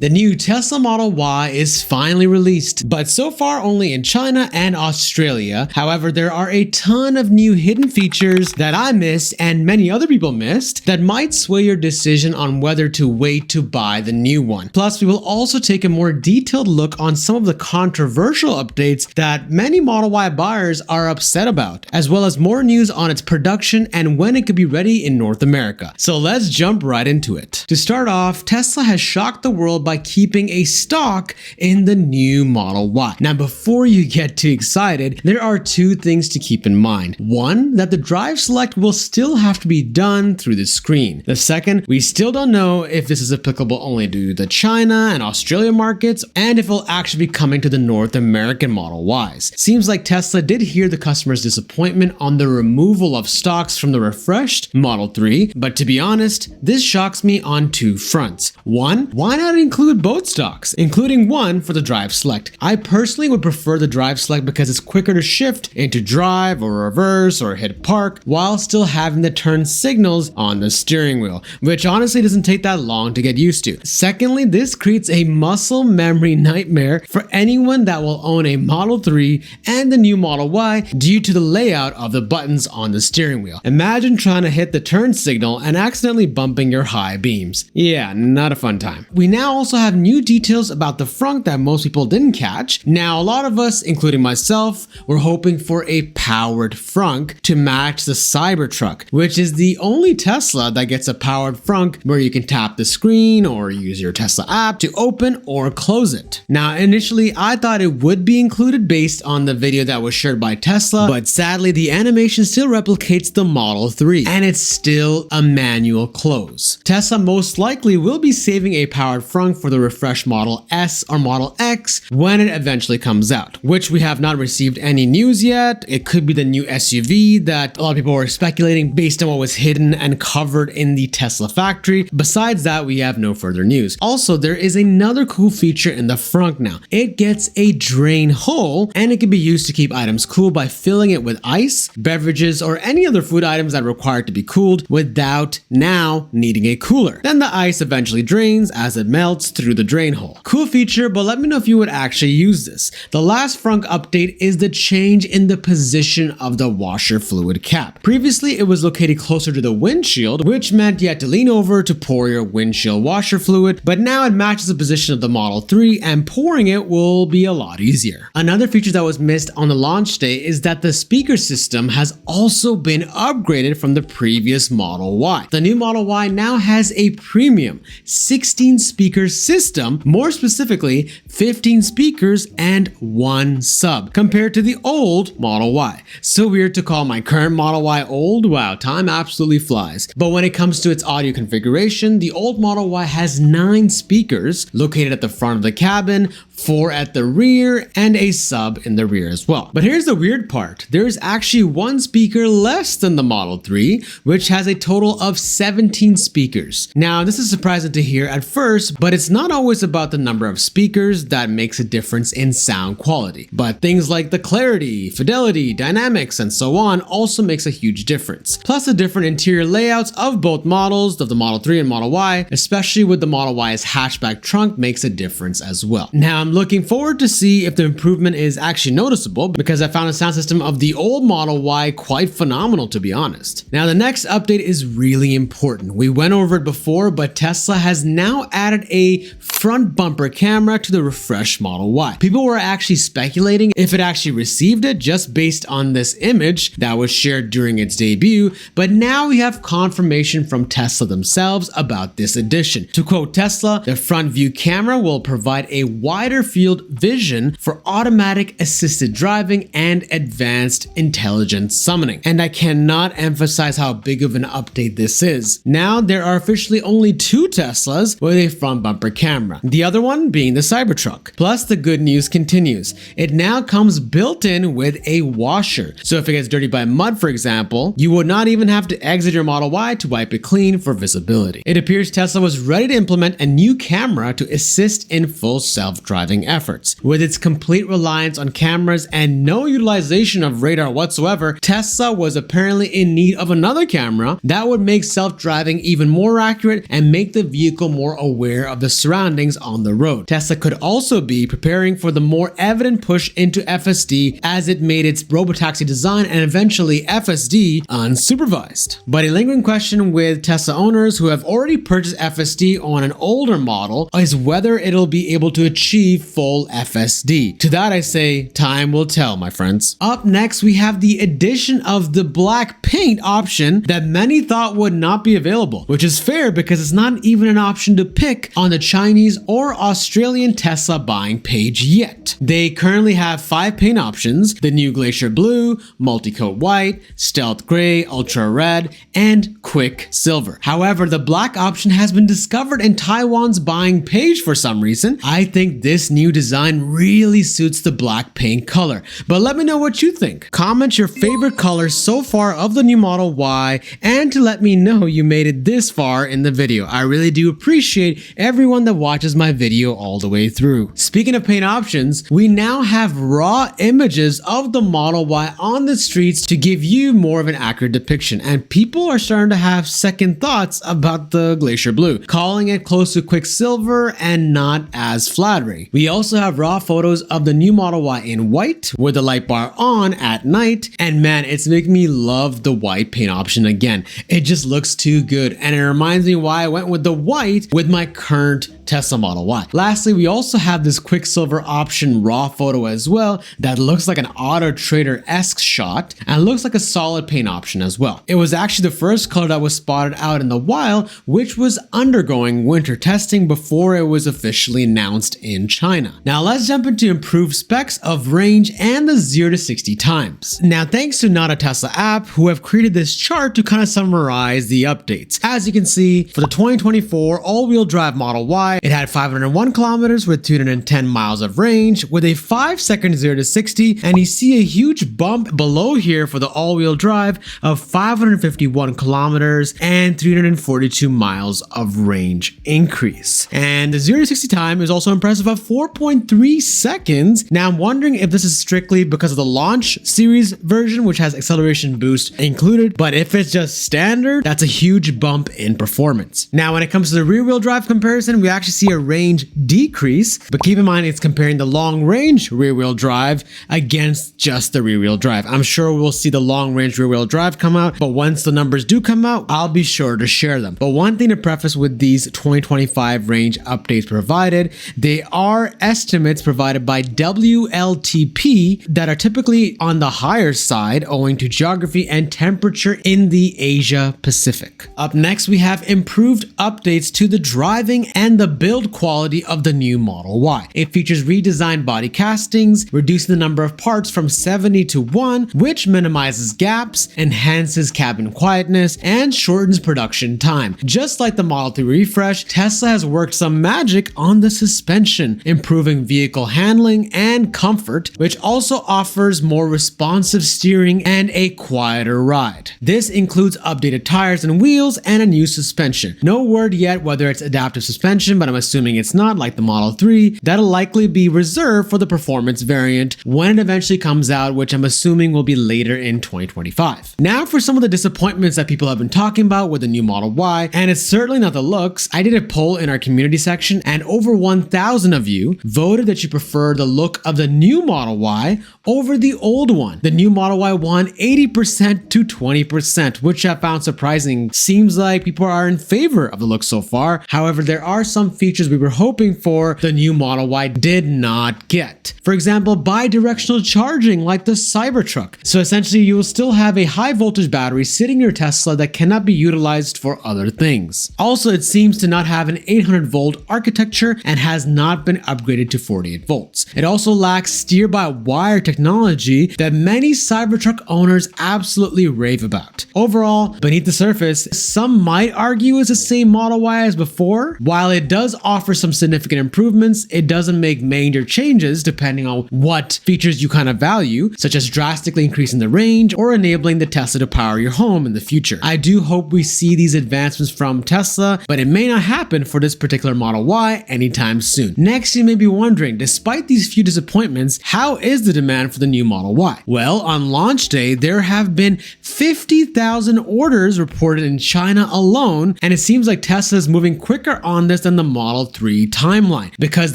The new Tesla Model Y is finally released, but so far only in China and Australia. However, there are a ton of new hidden features that I missed and many other people missed that might sway your decision on whether to wait to buy the new one. Plus, we will also take a more detailed look on some of the controversial updates that many Model Y buyers are upset about, as well as more news on its production and when it could be ready in North America. So let's jump right into it. To start off, Tesla has shocked the world by keeping a Stalk in the new Model Y. Now, before you get too excited, there are two things to keep in mind. One, that the drive select will still have to be done through the screen. The second, we still don't know if this is applicable only to the China and Australia markets, and if it will actually be coming to the North American Model Ys. Seems like Tesla did hear the customer's disappointment on the removal of stocks from the refreshed Model 3, but to be honest, this shocks me on two fronts. One, why not include both stocks, including one for the drive select? I personally would prefer the drive select because it's quicker to shift into drive or reverse or hit park while still having the turn signals on the steering wheel, which honestly doesn't take that long to get used to. Secondly, this creates a muscle memory nightmare for anyone that will own a Model 3 and the new Model Y due to the layout of the buttons on the steering wheel. Imagine trying to hit the turn signal and accidentally bumping your high beams. Yeah, not a fun time. We now also have new details about the Frunk that most people didn't catch. Now, a lot of us, including myself, were hoping for a powered Frunk to match the Cybertruck, which is the only Tesla that gets a powered Frunk where you can tap the screen or use your Tesla app to open or close it. Now, initially, I thought it would be included based on the video that was shared by Tesla, but sadly, the animation still replicates the Model 3, and it's still a manual close. Tesla most likely will be saving a powered Frunk for the refreshed Model S or Model X when it eventually comes out, which we have not received any news yet. It could be the new SUV that a lot of people were speculating based on what was hidden and covered in the Tesla factory. Besides that, we have no further news. Also, there is another cool feature in the Frunk now. It gets a drain hole, and it can be used to keep items cool by filling it with ice, beverages, or any other food items that require to be cooled without now needing a cooler. Then the ice eventually drains as it melts through the drain hole. Cool feature, but let me know if you would actually use this. The last Frunk update is the change in the position of the washer fluid cap. Previously, it was located closer to the windshield, which meant you had to lean over to pour your windshield washer fluid, but now it matches the position of the Model 3 and pouring it will be a lot easier. Another feature that was missed on the launch day is that the speaker system has also been upgraded from the previous Model Y. The new Model Y now has a premium 16 speaker system, more specifically 15 speakers and one sub, compared to the old Model Y. So weird to call my current Model Y old. Wow, time absolutely flies. But when it comes to its audio configuration, the old Model Y has 9 speakers located at the front of the cabin, 4 at the rear, and a sub in the rear as well. But here's the weird part. There is actually one speaker less than the Model 3, which has a total of 17 speakers. Now, this is surprising to hear at first, but it's not always about the number of speakers that makes a difference in sound quality. But things like the clarity, fidelity, dynamics, and so on also makes a huge difference. Plus, the different interior layouts of both models, of the Model 3 and Model Y, especially with the Model Y's hatchback trunk, makes a difference as well. Now, I'm looking forward to see if the improvement is actually noticeable, because I found the sound system of the old Model Y quite phenomenal, to be honest. Now, the next update is really important. We went over it before, but Tesla has now added a front bumper camera to the refreshed Model Y. People were actually speculating if it actually received it just based on this image that was shared during its debut, but now we have confirmation from Tesla themselves about this addition. To quote Tesla, the front view camera will provide a wider field vision for automatic assisted driving and advanced intelligent summoning. And I cannot emphasize how big of an update this is. Now there are officially only 2 Teslas with a front bumper camera, the other one being the Cybertruck. Plus, the good news continues. It now comes built in with a washer. So if it gets dirty by mud, for example, you would not even have to exit your Model Y to wipe it clean for visibility. It appears Tesla was ready to implement a new camera to assist in full self-driving self-driving efforts. With its complete reliance on cameras and no utilization of radar whatsoever, Tesla was apparently in need of another camera that would make self-driving even more accurate and make the vehicle more aware of the surroundings on the road. Tesla could also be preparing for the more evident push into FSD as it made its robotaxi design and eventually FSD unsupervised. But a lingering question with Tesla owners who have already purchased FSD on an older model is whether it'll be able to achieve full FSD. To that I say, time will tell, my friends. Up next, we have the addition of the black paint option that many thought would not be available, which is fair because it's not even an option to pick on the Chinese or Australian Tesla buying page yet. They currently have 5 paint options: the new Glacier Blue, Multicoat White, Stealth Gray, Ultra Red, and Quick Silver. However, the black option has been discovered in Taiwan's buying page for some reason. I think this new design really suits the black paint color, but let me know what you think. Comment your favorite color so far of the new Model Y and to let me know you made it this far in the video. I really do appreciate everyone that watches my video all the way through. Speaking of paint options, we now have raw images of the Model Y on the streets to give you more of an accurate depiction, and people are starting to have second thoughts about the Glacier Blue, calling it close to Quicksilver and not as flattering. We also have raw photos of the new Model Y in white with the light bar on at night, and man, it's making me love the white paint option again. It just looks too good, and it reminds me why I went with the white with my current Tesla Model Y. Lastly, we also have this Quicksilver option raw photo as well that looks like an Auto Trader-esque shot and looks like a solid paint option as well. It was actually the first color that was spotted out in the wild, which was undergoing winter testing before it was officially announced in China. Now let's jump into improved specs of range and the 0 to 60 times. Now thanks to Not a Tesla app, who have created this chart to kind of summarize the updates. As you can see, for the 2024 all-wheel drive Model Y, it had 501 kilometers with 210 miles of range with a 5-second 0 to 60, and you see a huge bump below here for the all-wheel drive of 551 kilometers and 342 miles of range increase. And the 0 to 60 time is also impressive at 4.3 seconds. Now I'm wondering if this is strictly because of the launch series version, which has acceleration boost included, but if it's just standard, that's a huge bump in performance. Now when it comes to the rear wheel drive comparison, we actually see a range decrease, but keep in mind it's comparing the long range rear wheel drive against just the rear wheel drive. I'm sure we'll see the long range rear wheel drive come out, but once the numbers do come out, I'll be sure to share them. But one thing to preface with these 2025 range updates provided, they are estimates provided by WLTP that are typically on the higher side owing to geography and temperature in the Asia Pacific. Up next, we have improved updates to the driving and the build quality of the new Model Y. It features redesigned body castings, reducing the number of parts from 70 to 1, which minimizes gaps, enhances cabin quietness, and shortens production time. Just like the Model 3 refresh, Tesla has worked some magic on the suspension, improving vehicle handling and comfort, which also offers more responsive steering and a quieter ride. This includes updated tires and wheels and a new suspension. No word yet whether it's adaptive suspension, but I'm assuming it's not, like the Model 3. That'll likely be reserved for the performance variant when it eventually comes out, which I'm assuming will be later in 2025. Now for some of the disappointments that people have been talking about with the new Model Y, and it's certainly not the looks. I did a poll in our community section and over 1,000 of you voted that you prefer the look of the new Model Y over the old one. The new Model Y won 80% to 20%, which I found surprising. Seems like people are in favor of the look so far. However, there are some features we were hoping for the new Model Y did not get. For example, bi-directional charging like the Cybertruck. So essentially you will still have a high voltage battery sitting in your Tesla that cannot be utilized for other things. Also, it seems to not have an 800 volt architecture and has not been upgraded to 48 volts. It also lacks steer-by-wire technology that many Cybertruck owners absolutely rave about. Overall, beneath the surface, some might argue it's the same Model Y as before. While it does does offer some significant improvements. It doesn't make major changes depending on what features you kind of value, such as drastically increasing the range or enabling the Tesla to power your home in the future. I do hope we see these advancements from Tesla, but it may not happen for this particular Model Y anytime soon. Next, you may be wondering, despite these few disappointments, how is the demand for the new Model Y? Well, on launch day, there have been 50,000 orders reported in China alone, and it seems like Tesla is moving quicker on this than the Model 3 timeline, because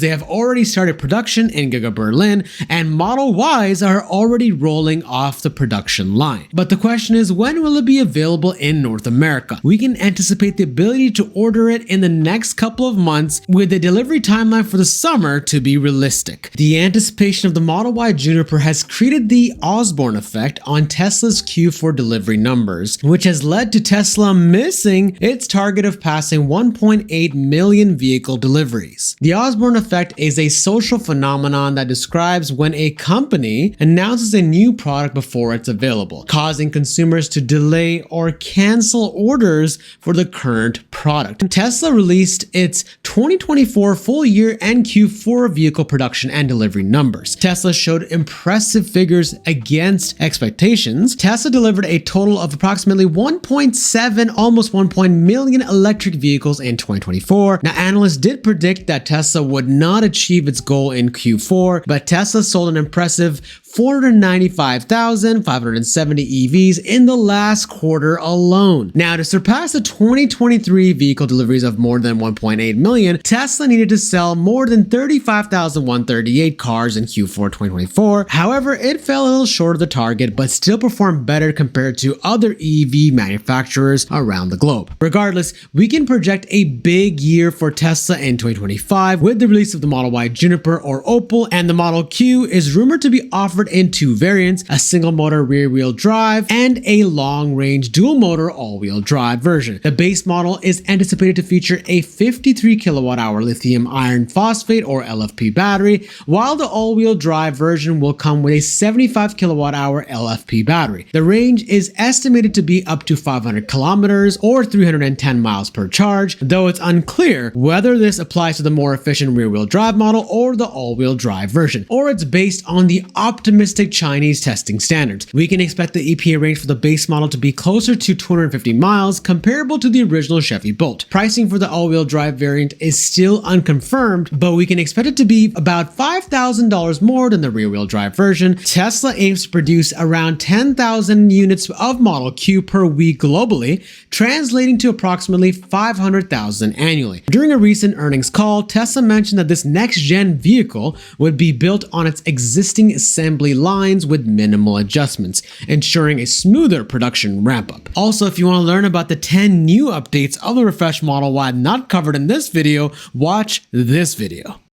they have already started production in Giga Berlin, and Model Ys are already rolling off the production line. But the question is, when will it be available in North America? We can anticipate the ability to order it in the next couple of months, with the delivery timeline for the summer to be realistic. The anticipation of the Model Y Juniper has created the Osborne effect on Tesla's Q4 delivery numbers, which has led to Tesla missing its target of passing 1.8 million vehicle deliveries. The Osborne effect is a social phenomenon that describes when a company announces a new product before it's available, causing consumers to delay or cancel orders for the current product. Tesla released its 2024 full year and Q4 vehicle production and delivery numbers. Tesla showed impressive figures against expectations. Tesla delivered a total of approximately 1.7, almost 1 million electric vehicles in 2024. Now, analysts did predict that Tesla would not achieve its goal in Q4, but Tesla sold an impressive 495,570 EVs in the last quarter alone. Now, to surpass the 2023 vehicle deliveries of more than 1.8 million, Tesla needed to sell more than 35,138 cars in Q4 2024. However, it fell a little short of the target, but still performed better compared to other EV manufacturers around the globe. Regardless, we can project a big year for Tesla in 2025 with the release of the Model Y Juniper or Opal, and the Model Q is rumored to be offered in two variants, a single motor rear-wheel drive and a long-range dual-motor all-wheel drive version. The base model is anticipated to feature a 53 kilowatt-hour lithium iron phosphate or LFP battery, while the all-wheel drive version will come with a 75 kilowatt-hour LFP battery. The range is estimated to be up to 500 kilometers or 310 miles per charge, though it's unclear whether this applies to the more efficient rear-wheel drive model or the all-wheel drive version, or it's based on the optimistic Chinese testing standards. We can expect the EPA range for the base model to be closer to 250 miles, comparable to the original Chevy Bolt. Pricing for the all-wheel drive variant is still unconfirmed, but we can expect it to be about $5,000 more than the rear-wheel drive version. Tesla aims to produce around 10,000 units of Model Q per week globally, translating to approximately 500,000 annually. During a recent earnings call, Tesla mentioned that this next-gen vehicle would be built on its existing assembly lines with minimal adjustments, ensuring a smoother production ramp-up. Also, if you want to learn about the 10 new updates of the refreshed Model Y not covered in this video, watch this video.